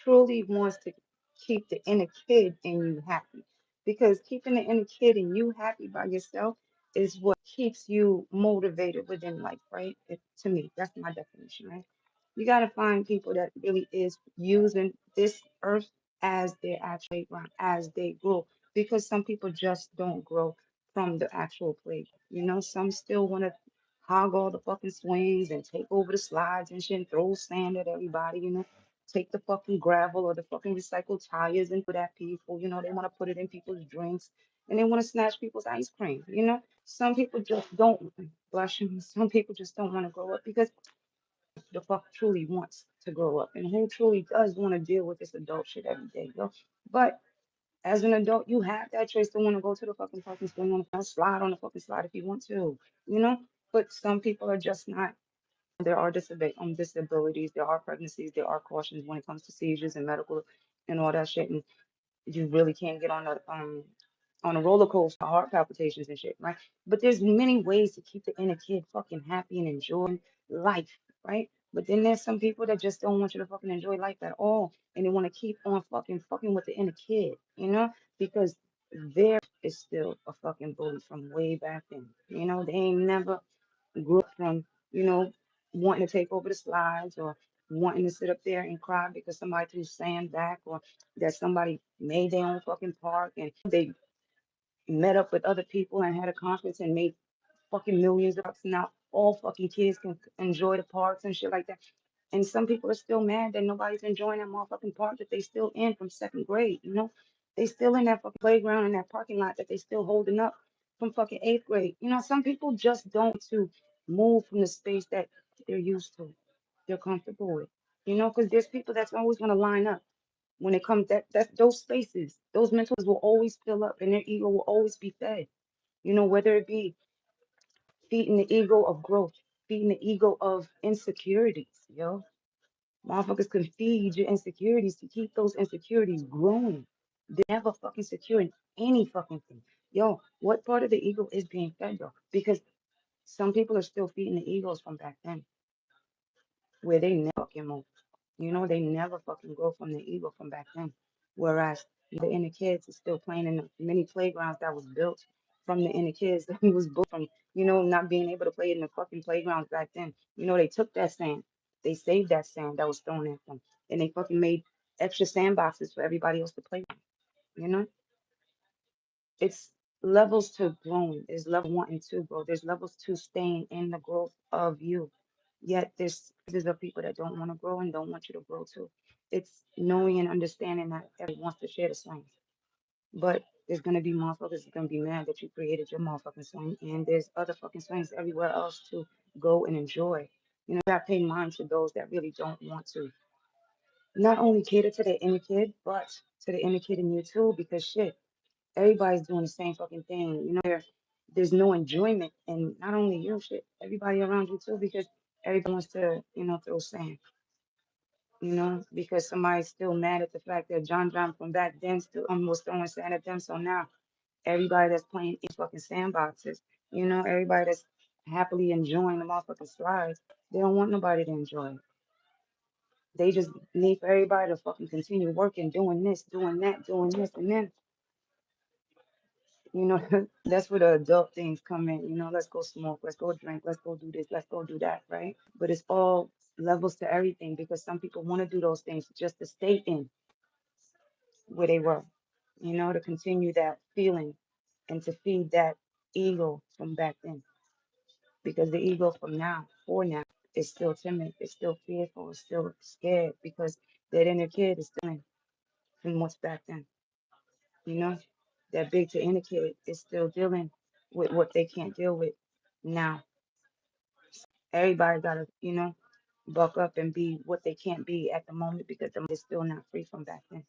truly wants to keep the inner kid in you happy. Because keeping the inner kid in you happy by yourself is what keeps you motivated within life, right? To me, that's my definition, right? You got to find people that really is using this earth as their actual playground as they grow. Because some people just don't grow from the actual playground. You know, some still want to hog all the fucking swings and take over the slides and shit and throw sand at everybody, you know, take the fucking gravel or the fucking recycled tires and put at people, you know, they want to put it in people's drinks and they want to snatch people's ice cream, you know. Some people just don't, blush, some people just don't want to grow up because the fuck truly wants to grow up and who truly does want to deal with this adult shit every day, yo. But as an adult, you have that choice to want to go to the fucking swing on the slide on the fucking slide if you want to, you know. But some people are just not. There are disabilities, there are pregnancies, there are cautions when it comes to seizures and medical and all that shit. And you really can't get on a roller coaster, heart palpitations and shit, right? But there's many ways to keep the inner kid fucking happy and enjoying life, right? But then there's some people that just don't want you to fucking enjoy life at all, and they want to keep on fucking with the inner kid, you know, because there is still a fucking bully from way back then. You know, they ain't never grew up from, you know, wanting to take over the slides or wanting to sit up there and cry because somebody threw sand back or that somebody made their own fucking park and they met up with other people and had a conference and made fucking millions of bucks. Now all fucking kids can enjoy the parks and shit like that. And some people are still mad that nobody's enjoying that motherfucking park that they still in from second grade, you know? They still in that fucking playground in that parking lot that they still holding up from fucking eighth grade. You know, some people just don't to move from the space that they're used to, they're comfortable with. You know, because there's people that's always gonna line up when it comes that those spaces, those mentals will always fill up and their ego will always be fed. You know, whether it be feeding the ego of growth, feeding the ego of insecurities, yo. Motherfuckers can feed your insecurities to keep those insecurities growing. They're never fucking secure in any fucking thing. Yo, what part of the ego is being fed though? Because some people are still feeding the egos from back then, where they never fucking move. You know, they never fucking grow from the ego from back then. Whereas the inner kids is still playing in the many playgrounds that was built from the inner kids that was built from, you know, not being able to play in the fucking playgrounds back then. You know, they took that sand, they saved that sand that was thrown at them, and they fucking made extra sandboxes for everybody else to play on. You know, it's levels to growing. There's level wanting to grow. There's levels to staying in the growth of you. Yet there's of people that don't want to grow and don't want you to grow too. It's knowing and understanding that everyone wants to share the same. But there's gonna be motherfuckers that's gonna be mad that you created your motherfucking swing, and there's other fucking swings everywhere else to go and enjoy. You know, you gotta pay mind to those that really don't want to. Not only cater to the inner kid, but to the inner kid in you too, because shit, everybody's doing the same fucking thing. You know, there's no enjoyment, and not only you, shit, everybody around you too, because everybody wants to, you know, throw sand. You know, because somebody's still mad at the fact that John from back then still was throwing sand at them. So now everybody that's playing in fucking sandboxes, you know, everybody that's happily enjoying the motherfucking slides, they don't want nobody to enjoy it. They just need for everybody to fucking continue working, doing this, doing that, doing this, and then you know, that's where the adult things come in. You know, let's go smoke, let's go drink, let's go do this, let's go do that, right? But it's all levels to everything because some people want to do those things just to stay in where they were, you know, to continue that feeling and to feed that ego from back then. Because the ego from now, for now, is still timid, it's still fearful, it's still scared because that inner kid is still in from what's back then. You know, that big to inner kid is still dealing with what they can't deal with now. Everybody gotta, you know, buck up and be what they can't be at the moment because the mind is still not free from back then.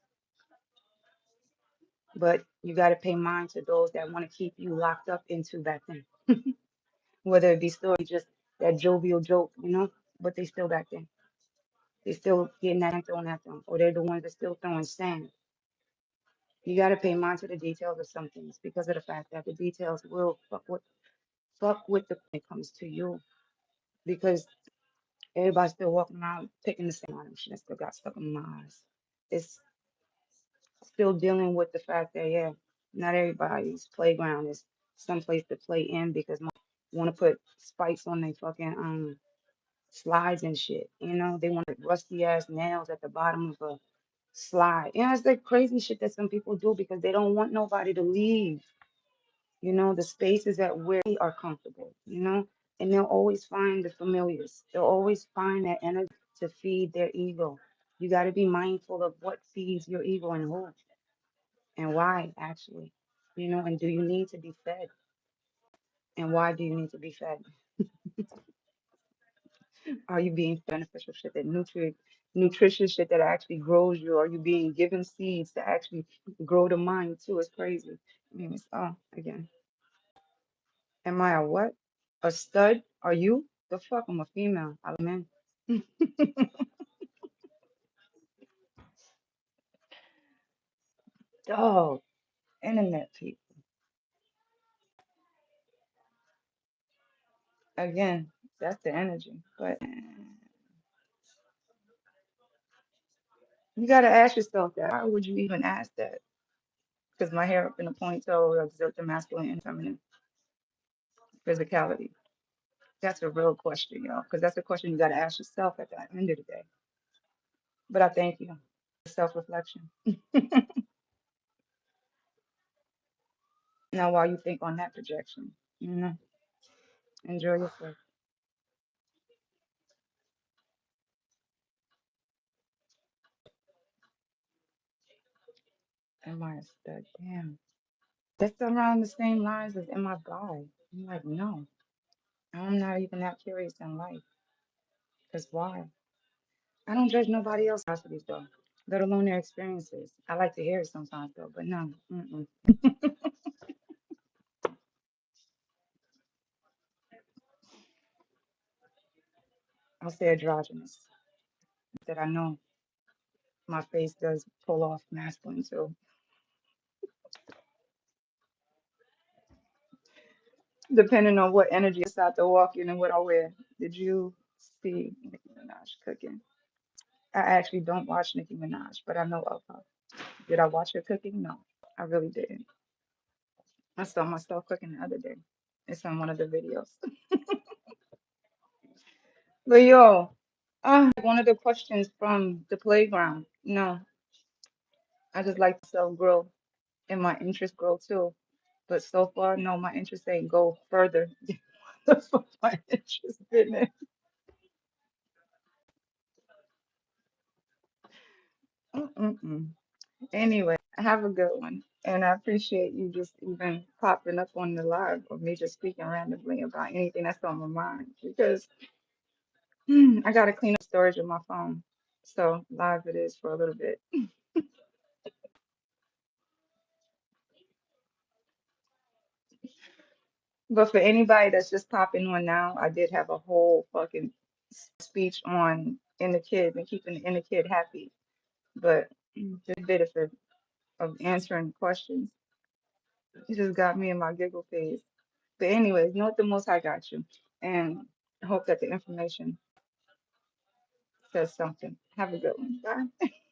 But you gotta pay mind to those that want to keep you locked up into back then. Whether it be still just that jovial joke, you know, but they still back then. They still getting that thrown at them, or they're the ones that still throwing sand. You gotta pay mind to the details of some things because of the fact that the details will fuck with the when it comes to you because everybody's still walking around picking the same items that still got stuck in my eyes. it's still dealing with the fact that, yeah, not everybody's playground is someplace to play in because want to put spikes on their fucking slides and shit. You know, they want rusty ass nails at the bottom of a slide. You know, it's like crazy shit that some people do because they don't want nobody to leave. You know, the spaces that where they are comfortable, you know, and they'll always find the familiars. They'll always find that energy to feed their ego. You got to be mindful of what feeds your ego and who and why, actually. You know, and do you need to be fed? And why do you need to be fed? Are you being beneficial shit that nutritious shit that actually grows you? Are you being given seeds to actually grow the mind too? It's crazy. I mean, it's again. Am I a what? A stud? Are you? The fuck? I'm a female. I'm a man. Dog. Internet people. Again, that's the energy. But you gotta ask yourself that. Why would you even ask that? Because my hair up in a ponytail will exert the masculine and feminine physicality. That's a real question, y'all. Because that's a question you gotta ask yourself at the end of the day. But I thank you. Self-reflection. Now, while you think on that projection, you know, enjoy yourself. Am I a stud? Damn. That's around the same lines as am I God? I'm like, no, I'm not even that curious in life. Because why? I don't judge nobody else's capacities though, let alone their experiences. I like to hear it sometimes though, but no. Mm-mm. I'll say androgynous. That I know my face does pull off masculine too. Depending on what energy I decide to walk in and what I wear. Did you see Nicki Minaj cooking? I actually don't watch Nicki Minaj, but I know of her. Did I watch her cooking? No, I really didn't. I saw myself cooking the other day. It's on one of the videos. But yo, one of the questions from the playground. No, I just like to self grow and my interest grow too. But so far, no, my interest ain't go further. That's what my interest been in. Mm-mm-mm. Anyway, have a good one. And I appreciate you just even popping up on the live or me just speaking randomly about anything that's on my mind because I got to clean up storage of my phone. So live it is for a little bit. But for anybody that's just popping on now, I did have a whole fucking speech on inner kid and keeping the inner kid happy. But the bit of answering questions, it just got me in my giggle phase. But anyways, know what the most I got you. And I hope that the information says something. Have a good one. Bye.